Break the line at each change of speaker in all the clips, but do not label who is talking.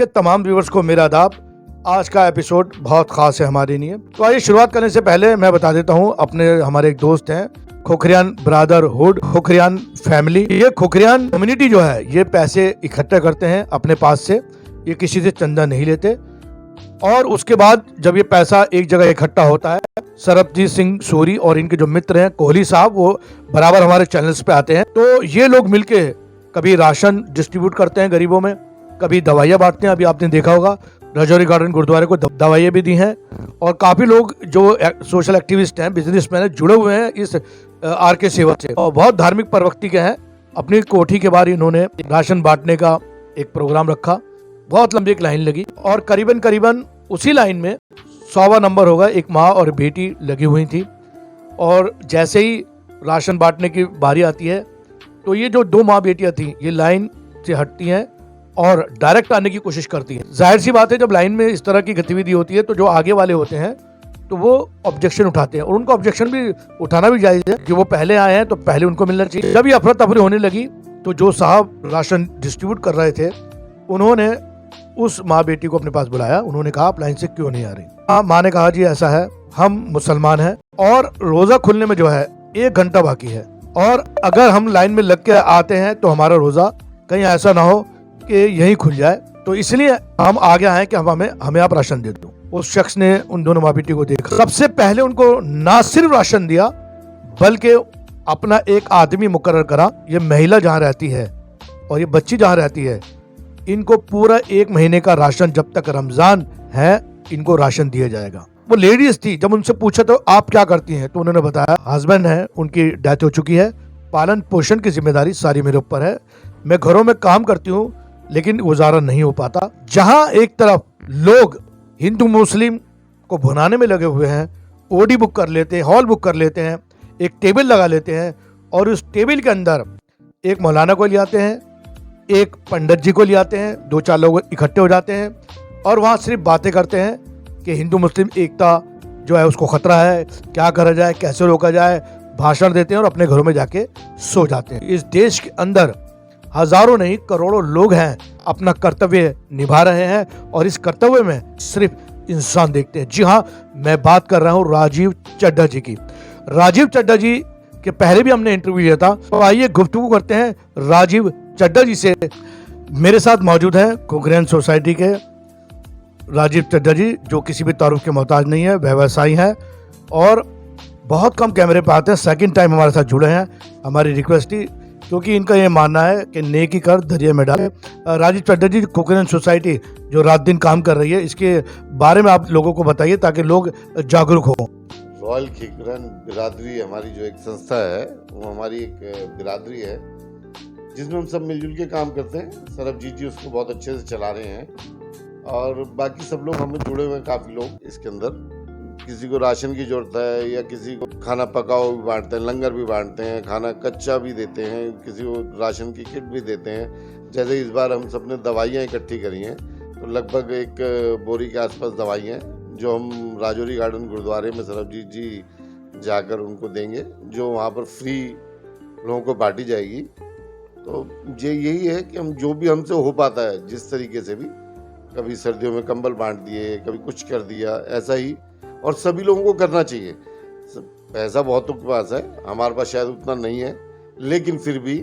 के तमाम व्यूवर्स को मेरा आदाब। आज का एपिसोड बहुत खास है हमारे लिए। तो आइए शुरुआत करने से पहले मैं बता देता हूँ, हमारे एक दोस्त हैं खोखरियान ब्रदरहुड, खोखरियान फैमिली। ये खोखरियान कम्युनिटी जो है ये पैसे इकट्ठा करते हैं अपने पास से, ये किसी से चंदा नहीं लेते। और उसके बाद जब ये पैसा एक जगह इकट्ठा होता है, सरबजीत सिंह सूरी और इनके जो मित्र हैं कोहली साहब, वो बराबर हमारे चैनल्स पे आते हैं। तो ये लोग मिलके कभी राशन डिस्ट्रीब्यूट करते हैं गरीबों में, कभी दवाइयाँ बांटते हैं। अभी आपने देखा होगा राजौरी गार्डन गुरुद्वारे को दवाइयाँ भी दी हैं। और काफ़ी लोग जो सोशल एक्टिविस्ट हैं, बिजनेसमैन हैं, जुड़े हुए हैं इस आर के सेवा से और बहुत धार्मिक प्रवृत्ति के हैं। अपनी कोठी के बाहर इन्होंने राशन बांटने का एक प्रोग्राम रखा। बहुत लंबी एक लाइन लगी और करीबन उसी लाइन में 100वां नंबर होगा, एक माँ और बेटी लगी हुई थी। और जैसे ही राशन बांटने की बारी आती है तो ये जो दो माँ बेटियां थी ये लाइन से हटती हैं और डायरेक्ट आने की कोशिश करती हैं। जाहिर सी बात है, जब लाइन में इस तरह की गतिविधि होती है तो जो आगे वाले होते हैं तो वो ऑब्जेक्शन उठाते हैं, और उनको ऑब्जेक्शन भी उठाना भी जायज है कि वो पहले आए हैं तो पहले उनको मिलना चाहिए। जब ये अफरा तफरी होने लगी तो जो साहब राशन डिस्ट्रीब्यूट कर रहे थे उन्होंने उस माँ बेटी को अपने पास बुलाया। उन्होंने कहा आप लाइन से क्यों नहीं आ रही? माँ ने कहा जी ऐसा है, हम मुसलमान हैं और रोजा खुलने में जो है 1 घंटा बाकी है, और अगर हम लाइन में लग के आते हैं तो हमारा रोजा कहीं ऐसा ना हो कि यही खुल जाए, तो इसलिए हम आगे आए कि हमें आप राशन दे दो। उस शख्स ने उन दोनों माँ बेटी को देखा, सबसे पहले उनको ना सिर्फ राशन दिया बल्कि अपना एक आदमी मुकर्रर करा। ये महिला जहाँ रहती है और ये बच्ची जहाँ रहती है, इनको पूरा 1 महीने का राशन, जब तक रमजान है इनको राशन दिया जाएगा। वो लेडीज थी, जब उनसे पूछा तो आप क्या करती हैं तो उन्होंने बताया हस्बैंड है, उनकी डेथ हो चुकी है, पालन पोषण की जिम्मेदारी सारी मेरे ऊपर है, मैं घरों में काम करती हूँ लेकिन गुजारा नहीं हो पाता। जहां एक तरफ लोग हिंदू मुस्लिम को भुनाने में लगे हुए हैं, ओडी बुक कर लेते हैं, हॉल बुक कर लेते हैं, एक टेबल लगा लेते हैं और उस टेबल के अंदर एक मौलाना को ले आते हैं, एक पंडित जी को ले आते हैं, 2-4 लोग इकट्ठे हो जाते हैं और वहाँ सिर्फ बातें करते हैं कि हिंदू मुस्लिम एकता जो है उसको खतरा है, क्या करा जाए, कैसे रोका जाए, भाषण देते हैं और अपने घरों में जाके सो जाते हैं। इस देश के अंदर हजारों नहीं करोड़ों लोग हैं, अपना कर्तव्य निभा रहे हैं और इस कर्तव्य में सिर्फ इंसान देखते हैं। जी हाँ, मैं बात कर रहा हूँ राजीव चड्ढा जी की। राजीव चड्ढा जी के पहले भी हमने इंटरव्यू लिया था, तो आइए गुफ्तगू करते हैं राजीव चड्ढा जी से। मेरे साथ मौजूद हैं खोखरियान सोसाइटी के राजीव चड्ढा जी, जो किसी भी तारुफ के मोहताज नहीं है, व्यवसायी हैं और बहुत कम कैमरे पे आते हैं। सेकंड टाइम हमारे साथ जुड़े हैं। हमारी रिक्वेस्ट थी क्योंकि इनका ये मानना है कि नेकी कर दरिया में डाले। राजीव चड्ढा जी, खोखरियान सोसाइटी जो रात दिन काम कर रही है, इसके बारे में आप लोगों को बताइए ताकि लोग जागरूक हों।
रॉयल खोखरियान बिरादरी हमारी जो एक संस्था है, वो हमारी एक बिरादरी है जिसमें हम सब मिलजुल के काम करते हैं। सरबजीत जी उसको बहुत अच्छे से चला रहे हैं और बाकी सब लोग हमें जुड़े हुए हैं, काफ़ी लोग इसके अंदर। किसी को राशन की ज़रूरत है या किसी को खाना पकाओ भी बांटते हैं, लंगर भी बांटते हैं, खाना कच्चा भी देते हैं, किसी को राशन की किट भी देते हैं। जैसे इस बार हम सब ने दवाइयाँ इकट्ठी करी हैं, तो लगभग 1 बोरी के आसपास दवाइयाँ जो हम राजौरी गार्डन गुरुद्वारे में सरबजीत जी जाकर उनको देंगे, जो वहाँ पर फ्री लोगों को बांटी जाएगी। तो यही है कि हम जो भी हमसे हो पाता है जिस तरीके से भी, कभी सर्दियों में कंबल बांट दिए, कभी कुछ कर दिया, ऐसा ही। और सभी लोगों को करना चाहिए। पैसा बहुतों के पास है, हमारे पास शायद उतना नहीं है, लेकिन फिर भी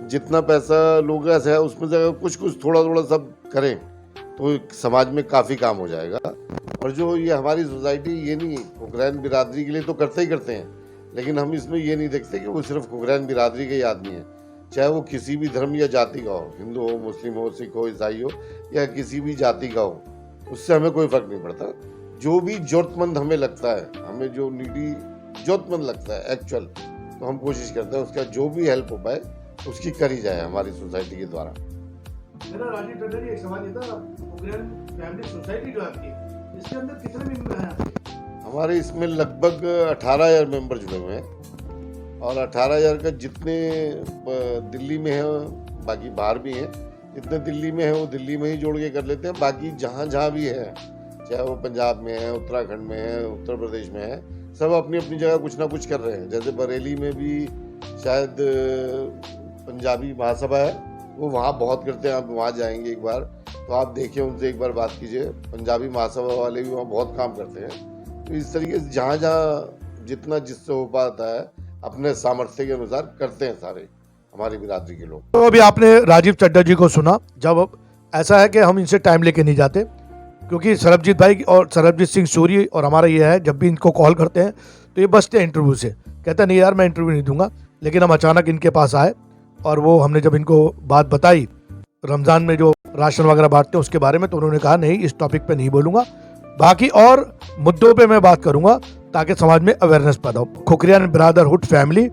जितना पैसा लोगों का है उसमें से अगर कुछ थोड़ा सब करें तो समाज में काफ़ी काम हो जाएगा। और जो ये हमारी सोसाइटी, ये नहीं खोखरियान बिरादरी के लिए तो करते ही करते हैं, लेकिन हम इसमें ये नहीं देखते कि वो सिर्फ खोखरियान बिरादरी के ही आदमी हैं, चाहे वो किसी भी धर्म या जाति का हो, हिंदू हो, मुस्लिम हो, सिख हो, ईसाई हो या किसी भी जाति का हो, उससे हमें कोई फ़र्क नहीं पड़ता। जो भी ज़रूरतमंद हमें लगता है, हमें जो नीडी ज़रूरतमंद लगता है एक्चुअल, तो हम कोशिश करते हैं उसका जो भी हेल्प हो पाए उसकी करी जाए हमारी सोसाइटी के द्वारा।
मेरा राजीव चड्ढा जी एक सवाल ये था, खोखरियान फैमिली सोसाइटी जो आपकी, इसके अंदर कितने मेंबर हैं?
हमारे इसमें लगभग 18,000 मेंबर जुड़े हुए हैं और 18,000 का जितने दिल्ली में है, बाकी बाहर भी हैं, जितने दिल्ली में है वो दिल्ली में ही जोड़ के कर लेते हैं। बाकी जहाँ भी है, चाहे वो पंजाब में है, उत्तराखंड में है, उत्तर प्रदेश में है, सब अपनी अपनी जगह कुछ ना कुछ कर रहे हैं। जैसे बरेली में भी शायद पंजाबी महासभा है, वो वहाँ बहुत करते हैं, आप वहाँ जाएंगे एक बार, तो आप देखिए, उनसे एक बार बात कीजिए। पंजाबी महासभा वाले भी वहाँ बहुत काम करते हैं। तो इस तरीके से जहाँ जहाँ जितना जिससे हो पाता है अपने सामर्थ्य के अनुसार करते हैं सारे हमारी बिरादरी के लोग।
तो अभी आपने राजीव चड्ढा जी को सुना। जब ऐसा है कि हम इनसे टाइम लेके नहीं जाते, क्योंकि सरबजीत भाई और सरबजीत सिंह सूरी और हमारा ये है, जब भी इनको कॉल करते हैं तो ये बचते हैं इंटरव्यू से। कहते हैं नहीं यार मैं इंटरव्यू नहीं दूंगा। लेकिन हम अचानक इनके पास आए और वो हमने जब इनको बात बताई रमज़ान में जो राशन वगैरह बांटते हैं उसके बारे में, तो उन्होंने कहा नहीं इस टॉपिक पे नहीं बोलूँगा, बाकी और मुद्दों पे मैं बात करूँगा ताकि समाज में अवेयरनेस पैदा हो। खोखरियान ब्रदरहुड फैमिली,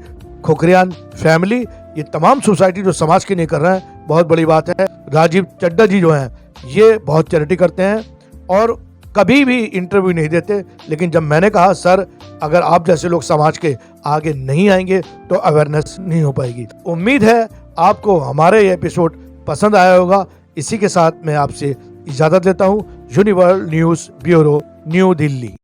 खोखरियान फैमिली, ये तमाम सोसाइटी जो समाज के लिए कर रहे हैं, बहुत बड़ी बात है। राजीव चड्ढा जी जो हैं ये बहुत चैरिटी करते हैं और कभी भी इंटरव्यू नहीं देते। लेकिन जब मैंने कहा सर अगर आप जैसे लोग समाज के आगे नहीं आएंगे तो अवेयरनेस नहीं हो पाएगी। उम्मीद है आपको हमारे ये एपिसोड पसंद आया होगा। इसी के साथ मैं आपसे इजाज़त लेता हूँ। Universal news bureau, new Delhi.